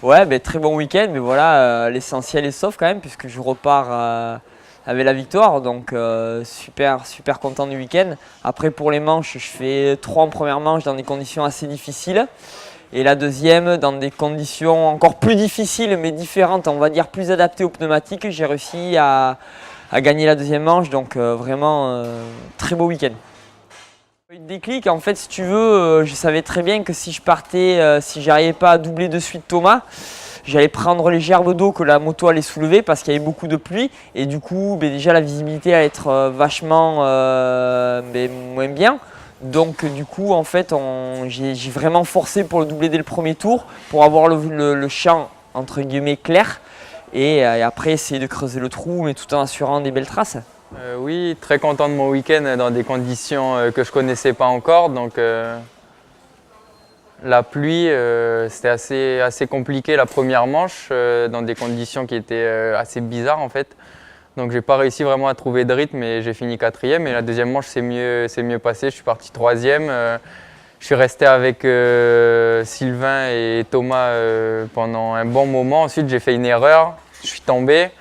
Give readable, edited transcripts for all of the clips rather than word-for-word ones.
Ouais, très bon week-end, mais voilà, l'essentiel est sauf quand même, puisque je repars avec la victoire, donc super content du week-end. Après pour les manches, je fais 3 en première manche dans des conditions assez difficiles, et la deuxième dans des conditions encore plus difficiles, mais différentes, on va dire plus adaptées aux pneumatiques. J'ai réussi à gagner la deuxième manche, donc vraiment très beau week-end. Le déclic, en fait, si tu veux, je savais très bien que si je partais, si j'arrivais pas à doubler de suite Thomas, j'allais prendre les gerbes d'eau que la moto allait soulever parce qu'il y avait beaucoup de pluie, et du coup déjà la visibilité allait être vachement moins bien. Donc du coup en fait j'ai vraiment forcé pour le doubler dès le premier tour pour avoir le champ entre guillemets clair, et après essayer de creuser le trou, mais tout en assurant des belles traces. Oui, très content de mon week-end dans des conditions que je ne connaissais pas encore. Donc, la pluie, c'était assez compliqué la première manche, dans des conditions qui étaient assez bizarres en fait. Donc j'ai pas réussi vraiment à trouver de rythme et j'ai fini 4e. Et la deuxième manche c'est mieux passé, je suis parti 3e. Je suis resté avec Sylvain et Thomas pendant un bon moment. Ensuite j'ai fait une erreur, je suis tombé.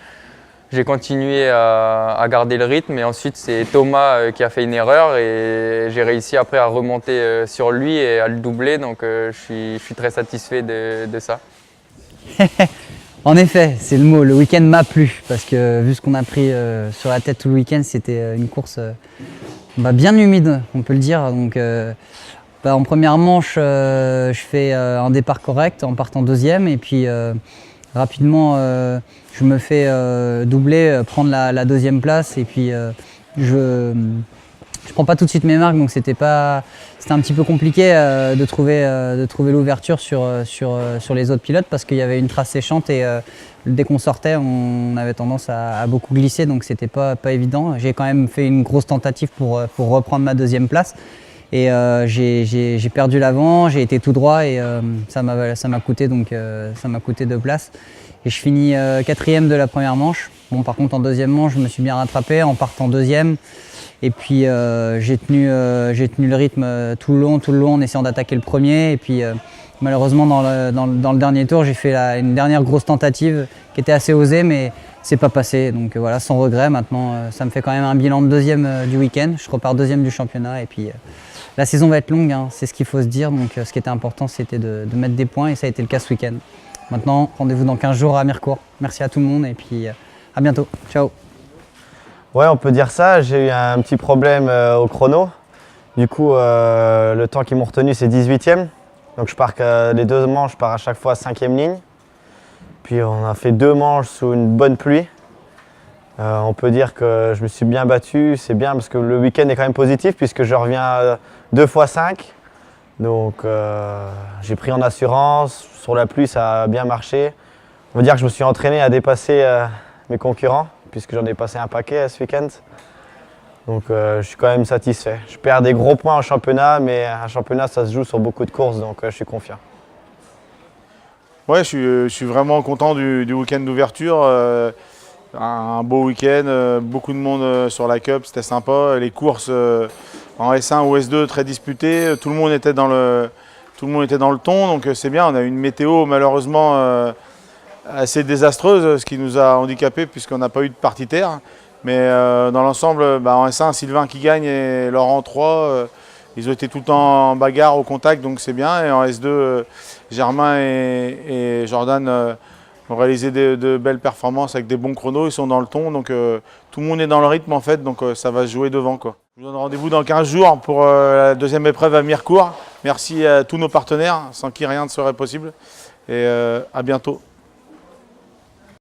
J'ai continué à garder le rythme, et ensuite c'est Thomas qui a fait une erreur et j'ai réussi après à remonter sur lui et à le doubler, donc je suis très satisfait de ça. En effet, c'est le mot, le week-end m'a plu, parce que vu ce qu'on a pris sur la tête tout le week-end, c'était une course bien humide, on peut le dire. Donc, en première manche, je fais un départ correct en partant deuxième, et puis rapidement, je me fais doubler, prendre la deuxième place, et puis je prends pas tout de suite mes marques, donc c'était un petit peu compliqué de trouver l'ouverture sur les autres pilotes, parce qu'il y avait une trace séchante, et dès qu'on sortait, on avait tendance à beaucoup glisser, donc c'était pas évident. J'ai quand même fait une grosse tentative pour reprendre ma deuxième place, et j'ai perdu l'avant, j'ai été tout droit, et ça m'a coûté 2 places. Et je finis 4e de la première manche. Bon, par contre, en deuxième manche, je me suis bien rattrapé en partant deuxième. Et puis j'ai tenu le rythme tout le long en essayant d'attaquer le premier. Et puis malheureusement, dans le dernier tour, j'ai fait une dernière grosse tentative qui était assez osée, mais c'est pas passé. Donc voilà, sans regret. Maintenant, ça me fait quand même un bilan de deuxième du week-end. Je repars deuxième du championnat. Et puis la saison va être longue, hein, c'est ce qu'il faut se dire. Donc ce qui était important, c'était de mettre des points, et ça a été le cas ce week-end. Maintenant, rendez-vous dans 15 jours à Mirecourt. Merci à tout le monde, et puis à bientôt. Ciao. Ouais, on peut dire ça. J'ai eu un petit problème au chrono. Du coup, le temps qu'ils m'ont retenu, c'est 18e. Donc je pars les 2 manches, je pars à chaque fois 5e ligne. Puis on a fait 2 manches sous une bonne pluie. On peut dire que je me suis bien battu. C'est bien parce que le week-end est quand même positif, puisque je reviens 2 fois 5. Donc j'ai pris en assurance. Sur la pluie, ça a bien marché. On va dire que je me suis entraîné à dépasser mes concurrents, puisque j'en ai passé un paquet ce week-end. Donc je suis quand même satisfait. Je perds des gros points en championnat, mais un championnat, ça se joue sur beaucoup de courses, donc je suis confiant. Ouais, je suis vraiment content du week-end d'ouverture. Un beau week-end, beaucoup de monde sur la Cup, c'était sympa. Les courses en S1 ou S2 très disputées, tout le monde était dans le ton, donc c'est bien. On a eu une météo malheureusement assez désastreuse, ce qui nous a handicapés puisqu'on n'a pas eu de partie terre. Mais dans l'ensemble, en S1, Sylvain qui gagne et Laurent 3, ils ont été tout le temps en bagarre, au contact, donc c'est bien. Et en S2, Germain et Jordan ont réalisé de belles performances avec des bons chronos, ils sont dans le ton, donc tout le monde est dans le rythme en fait, donc ça va se jouer devant, quoi. Je vous donne rendez-vous dans 15 jours pour la deuxième épreuve à Mirecourt. Merci à tous nos partenaires, sans qui rien ne serait possible, et à bientôt.